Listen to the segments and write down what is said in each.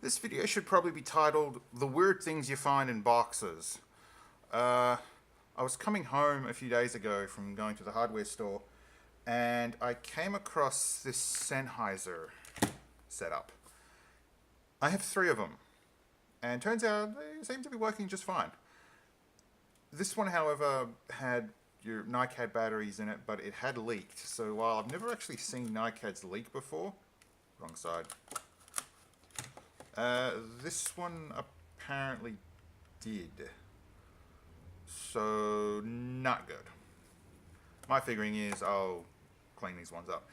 This video should probably be titled The Weird Things You Find in Boxes. I was coming home a few days ago from going to the hardware store and I came across this Sennheiser setup. I have 3 of them and turns out they seem to be working just fine. This one, however, had your NiCad batteries in it, but it had leaked. So while I've never actually seen NiCads leak before, wrong side, this one apparently did. So, not good. My figuring is I'll clean these ones up.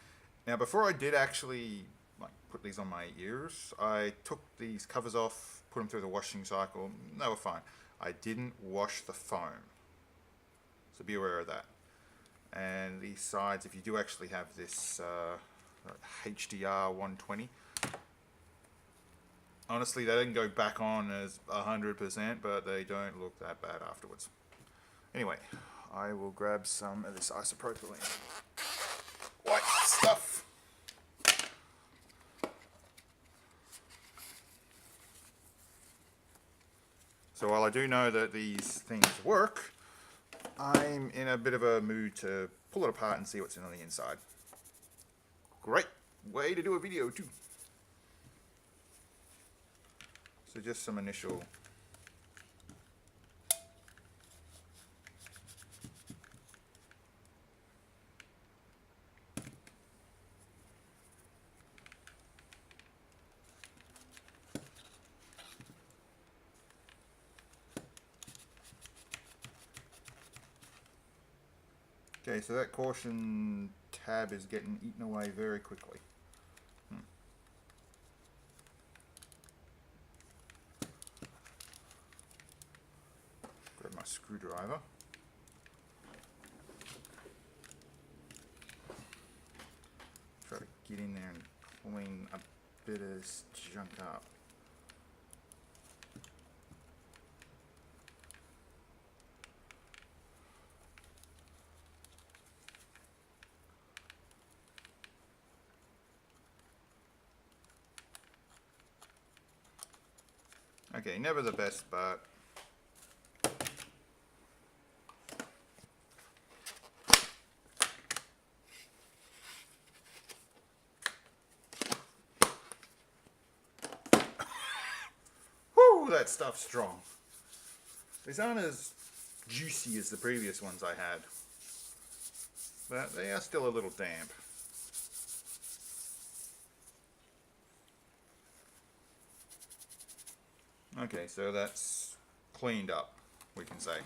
Now, before I did actually put these on my ears, I took these covers off, put them through the washing cycle. They were fine. I didn't wash the foam. So be aware of that. And these sides, if you do actually have this HDR-120, honestly, they didn't go back on as 100%, but they don't look that bad afterwards. Anyway, I will grab some of this isopropylene white stuff. So while I do know that these things work, I'm in a bit of a mood to pull it apart and see what's in on the inside. Great way to do a video too. So just some initial Okay, so that caution tab is getting eaten away very quickly. Grab my screwdriver. Try to get in there and clean a bit of this junk up. Okay, never the best, but whoo, that stuff's strong. These aren't as juicy as the previous ones I had, but they are still a little damp. Okay, so that's cleaned up, we can say.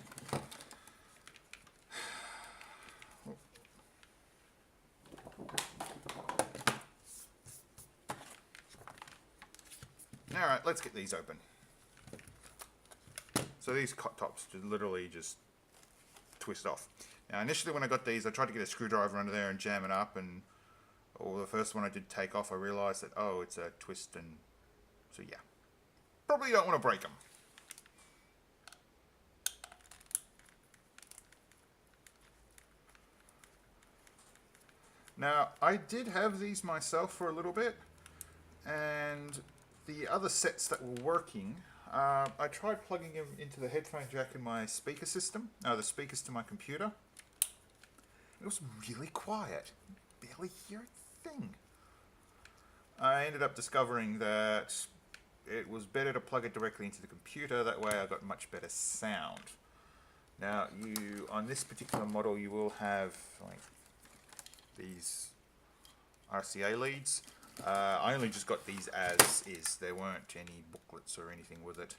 Alright, let's get these open. So these cut tops literally just twist off. Now initially when I got these, I tried to get a screwdriver under there and jam it up, and the first one I did take off, I realized that, oh, it's a twist, and so yeah. Probably don't want to break them. Now, I did have these myself for a little bit, and the other sets that were working, I tried plugging them into the headphone jack in my speaker system, the speakers to my computer. It was really quiet. Barely hear a thing. I ended up discovering that it was better to plug it directly into the computer, that way I got much better sound. Now, on this particular model, you will have like these RCA leads. I only just got these as is. There weren't any booklets or anything with it.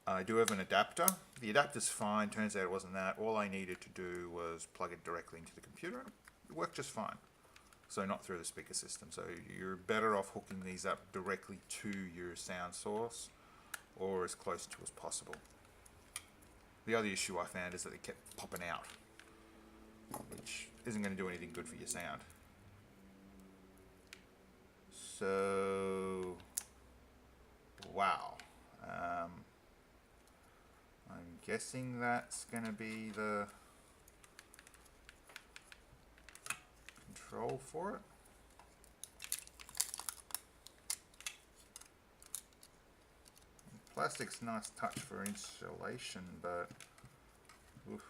I do have an adapter. The adapter's fine. Turns out it wasn't that. All I needed to do was plug it directly into the computer, and it worked just fine. So not through the speaker system. So you're better off hooking these up directly to your sound source, or as close to as possible. The other issue I found is that they kept popping out, which isn't going to do anything good for your sound. So, wow. I'm guessing that's going to be the control for it. plastic's a nice touch for insulation, but oof.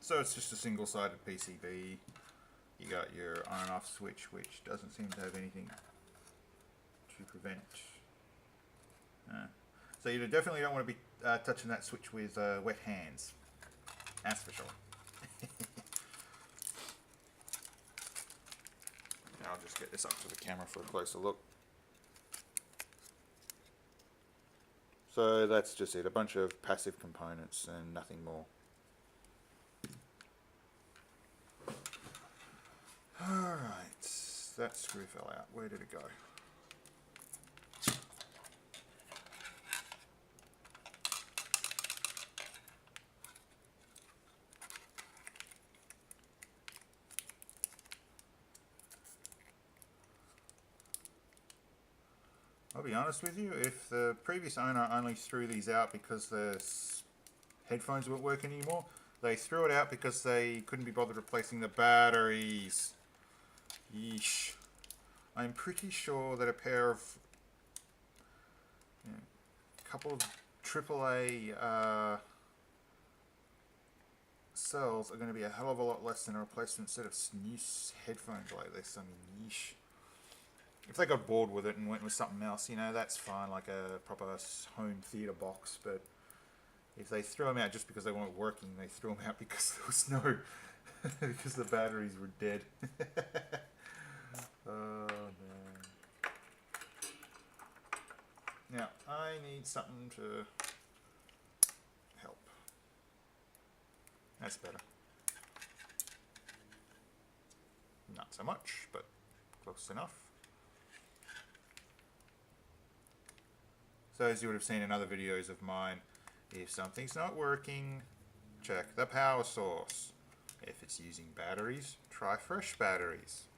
So it's just a single-sided PCB. You got your on and off switch, which doesn't seem to have anything to prevent. So you definitely don't want to be touching that switch with wet hands. That's for sure. I'll just get this up to the camera for a closer look. So that's just it, a bunch of passive components and nothing more. Alright, that screw fell out. Where did it go? I'll be honest with you, if the previous owner only threw these out because the headphones weren't working anymore, they threw it out because they couldn't be bothered replacing the batteries. Yeesh. I'm pretty sure that a pair of, couple of AAA cells are going to be a hell of a lot less than a replacement set of new headphones like this. I mean, yeesh. If they got bored with it and went with something else, you know, that's fine, like a proper home theatre box. But if they threw them out just because they weren't working, they threw them out because there was no, because the batteries were dead. Oh man. Now, I need something to help. That's better. Not so much, but close enough. So as you would have seen in other videos of mine, if something's not working, check the power source. If it's using batteries, try fresh batteries.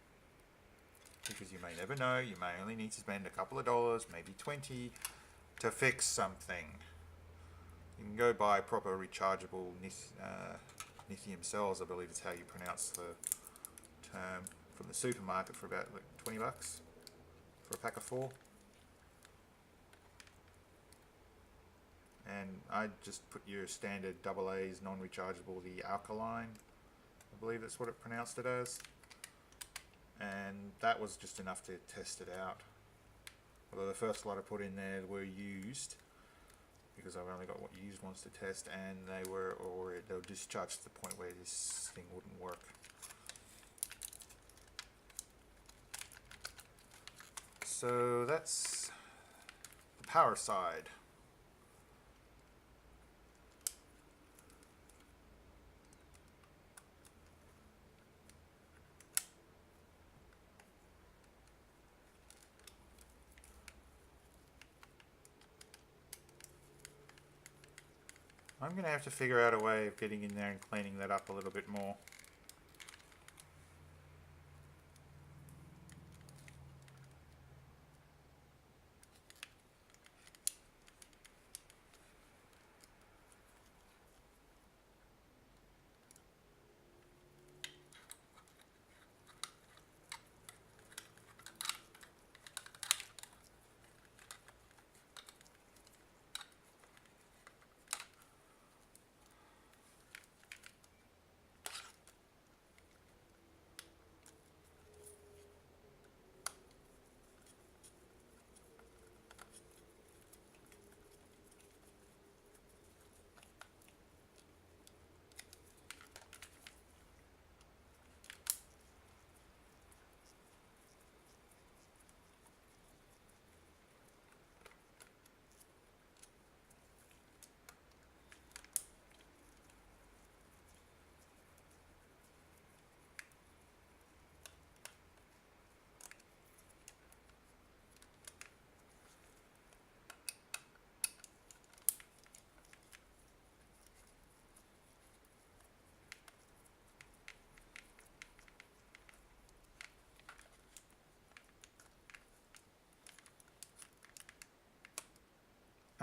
Because you may never know, you may only need to spend a couple of dollars, maybe 20, to fix something. You can go buy proper rechargeable lithium cells, I believe is how you pronounce the term, from the supermarket for about like 20 bucks for a pack of 4. And I just put your standard AA's non-rechargeable, the alkaline, I believe that's what it pronounced it as. And that was just enough to test it out. Although the first lot I put in there were used, because I've only got what used ones to test, and they were discharged to the point where this thing wouldn't work. So that's the power side. I'm going to have to figure out a way of getting in there and cleaning that up a little bit more.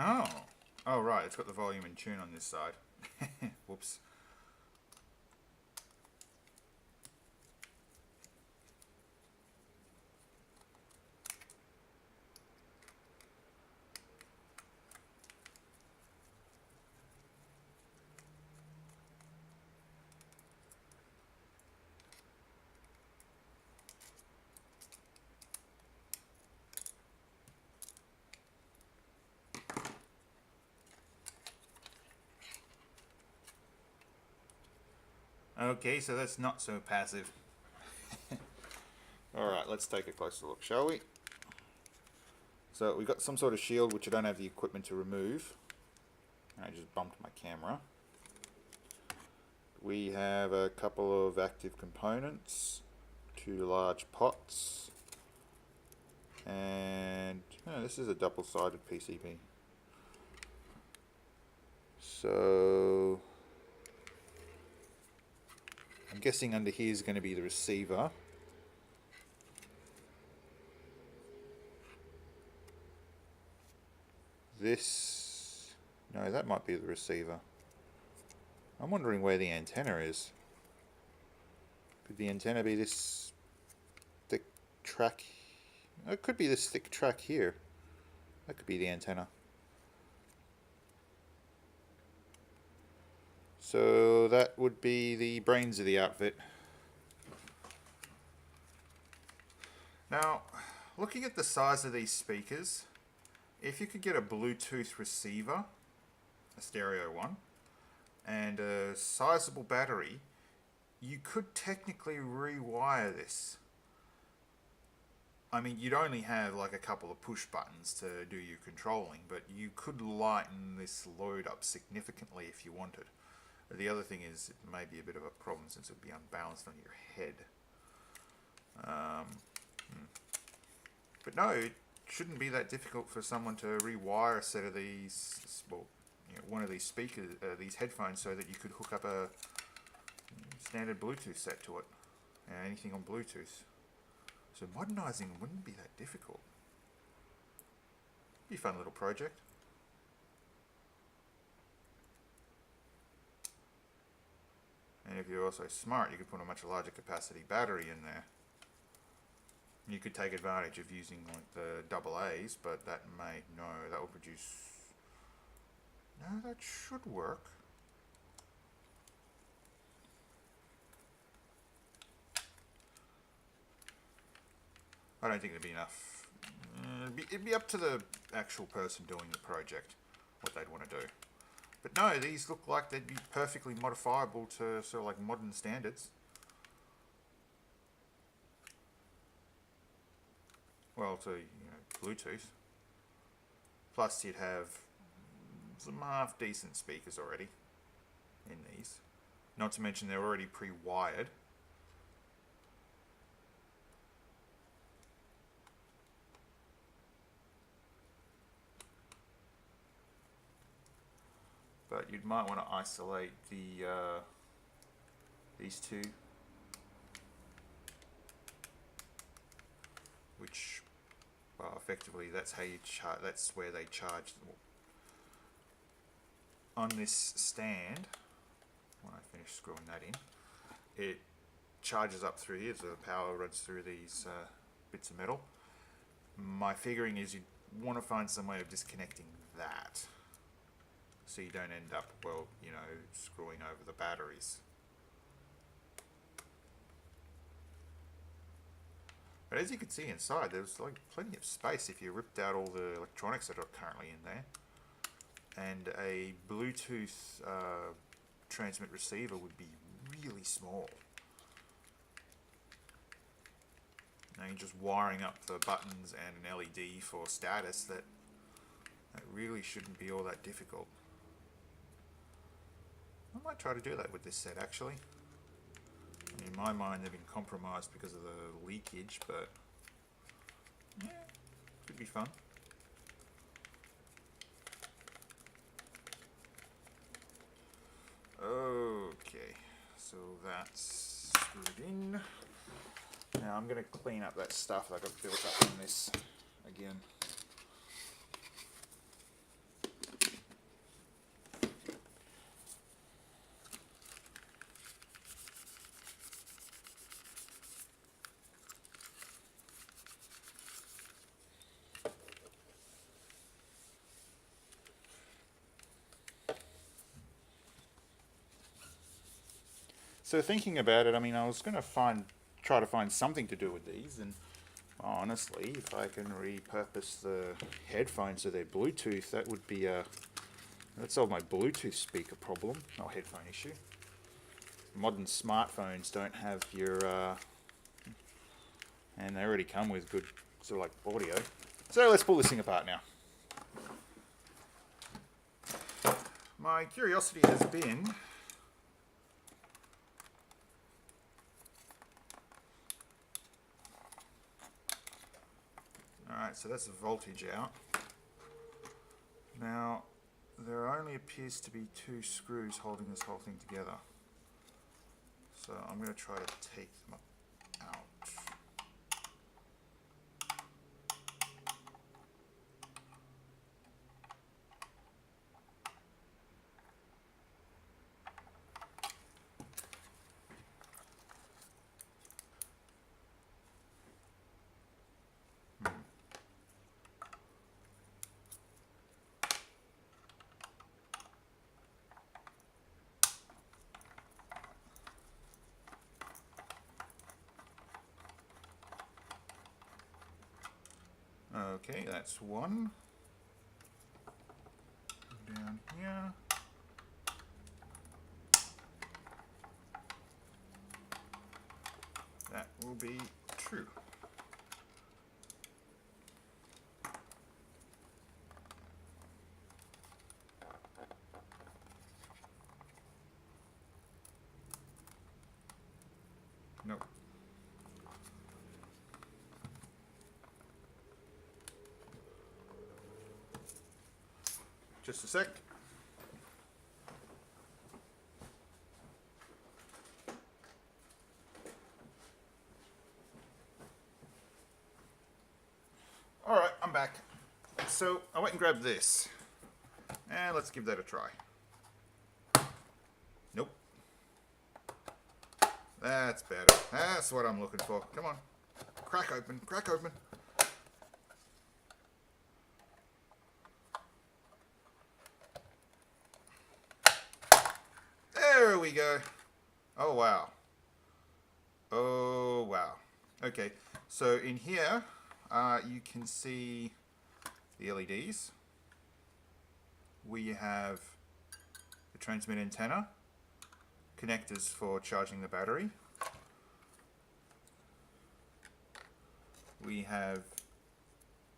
Oh. Oh, right. It's got the volume and tune on this side. Whoops. Okay, so that's not so passive. Alright, let's take a closer look, shall we? So we've got some sort of shield which I don't have the equipment to remove. I just bumped my camera. We have a couple of active components, 2 large pots, and this is a double-sided PCB. So I'm guessing under here is going to be the receiver. This, no, that might be the receiver. I'm wondering where the antenna is. Could the antenna be this thick track? It could be this thick track here. That could be the antenna. So that would be the brains of the outfit. Now, looking at the size of these speakers, if you could get a Bluetooth receiver, a stereo one, and a sizable battery, you could technically rewire this. I mean, you'd only have like a couple of push buttons to do your controlling, but you could lighten this load up significantly if you wanted. The other thing is, it may be a bit of a problem since it would be unbalanced on your head. But no, it shouldn't be that difficult for someone to rewire a set of these, well, one of these speakers, these headphones, so that you could hook up a standard Bluetooth set to it. Anything on Bluetooth. So modernizing wouldn't be that difficult. Be a fun little project. And if you're also smart, you could put a much larger capacity battery in there. You could take advantage of using like the double A's, but that would produce, no, that should work. I don't think there'd be enough. It'd be up to the actual person doing the project, what they'd want to do. But no, these look like they'd be perfectly modifiable to sort of like modern standards. Well, to Bluetooth. Plus, you'd have some half decent speakers already in these. Not to mention they're already pre-wired. But you might want to isolate the these two, which, well, effectively that's how you that's where they charge on this stand. When I finish screwing that in, it charges up through here, so the power runs through these bits of metal. My figuring is you want to find some way of disconnecting that, so you don't end up, well, screwing over the batteries. But as you can see inside, there's like plenty of space if you ripped out all the electronics that are currently in there. And a Bluetooth transmit receiver would be really small. Now you're just wiring up the buttons and an LED for status. That really shouldn't be all that difficult. I might try to do that with this set, actually. In my mind, they've been compromised because of the leakage, but yeah, could be fun. Okay, so that's screwed in. Now I'm going to clean up that stuff that got built up on this again. So thinking about it, I mean, I was going to try to find something to do with these, and honestly, if I can repurpose the headphones so they're Bluetooth, that would be that'd solve my Bluetooth speaker problem, or headphone issue. Modern smartphones don't have your, and they already come with good sort of like audio. So let's pull this thing apart now. My curiosity has been alright, so that's the voltage out. Now, there only appears to be 2 screws holding this whole thing together. So I'm going to try to take them out. Okay, that's one. Down here. That will be true. Nope. Just a sec. Alright, I'm back. So I went and grabbed this. And let's give that a try. Nope. That's better. That's what I'm looking for. Come on. Crack open. Crack open. There we go. Oh, wow. Oh, wow. Okay, so in here, you can see the LEDs. We have the transmit antenna, connectors for charging the battery. We have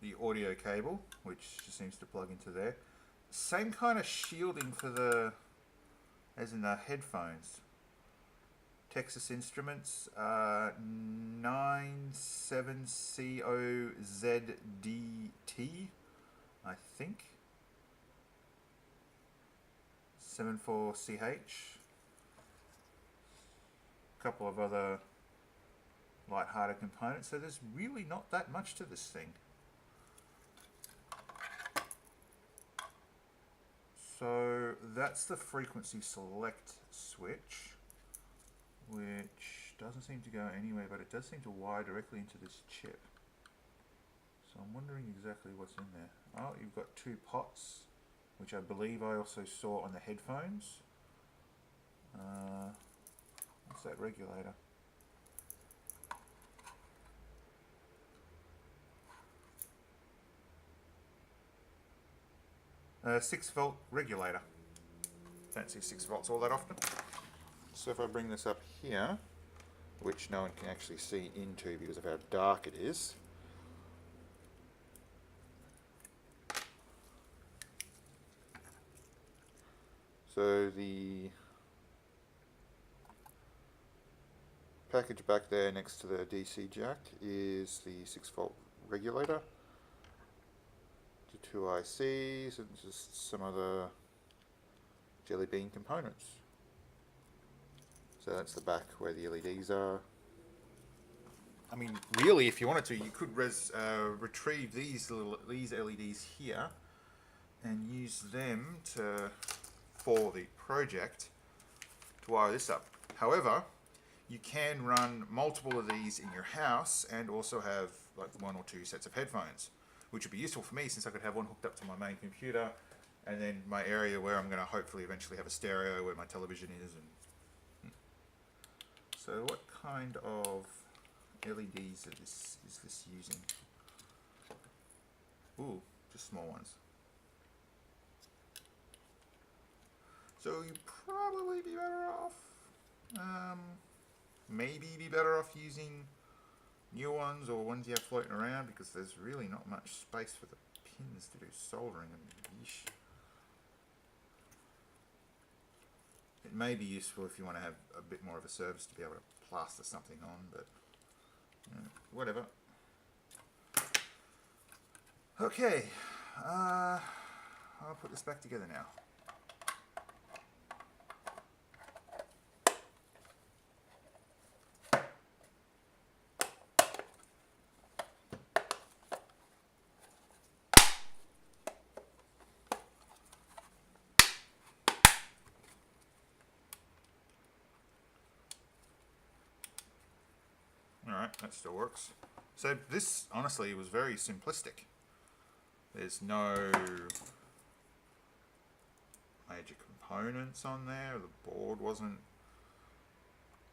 the audio cable, which just seems to plug into there. Same kind of shielding for the, as in the headphones. Texas Instruments 97COZDT, I think. 74CH. A couple of other light-hearted components, so there's really not that much to this thing. So that's the frequency select switch, which doesn't seem to go anywhere, but it does seem to wire directly into this chip. So I'm wondering exactly what's in there. Oh, you've got 2 pots, which I believe I also saw on the headphones. What's that regulator? A 6-volt regulator. Don't see 6 volts all that often. So if I bring this up here, which no one can actually see into because of how dark it is. So the package back there next to the DC jack is the 6-volt regulator. 2 ICs and just some other jelly bean components. So that's the back where the LEDs are. I mean, really, if you wanted to, you could retrieve these LEDs here and use them for the project to wire this up. However, you can run multiple of these in your house and also have like 1 or 2 sets of headphones, which would be useful for me since I could have one hooked up to my main computer and then my area where I'm going to hopefully eventually have a stereo where my television is. And So what kind of LEDs is this using? Ooh, just small ones. So you'd probably be better off, maybe be better off using new ones or ones you have floating around, because there's really not much space for the pins to do soldering and yeesh. It may be useful if you want to have a bit more of a surface to be able to plaster something on, but whatever. Okay, I'll put this back together now. Alright, that still works. So this, honestly, was very simplistic. There's no major components on there. The board wasn't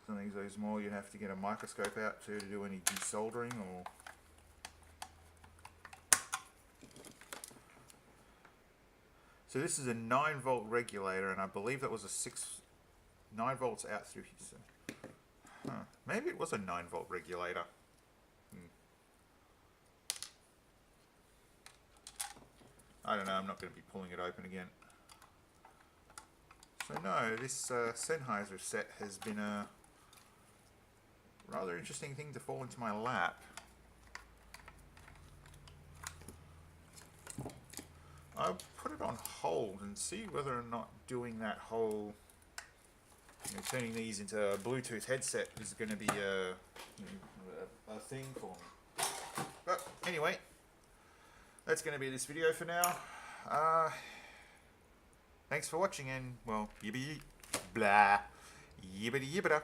something so small you'd have to get a microscope out to do any desoldering or... So this is a 9-volt regulator, and I believe that was a 9 volts out through here. So, maybe it was a 9-volt regulator. I don't know, I'm not going to be pulling it open again. So no, this Sennheiser set has been a rather interesting thing to fall into my lap. I'll put it on hold and see whether or not doing that whole, turning these into a Bluetooth headset is going to be a thing for me. But anyway, that's going to be this video for now. Thanks for watching, and well, yibbity blah, yibbity yibbita.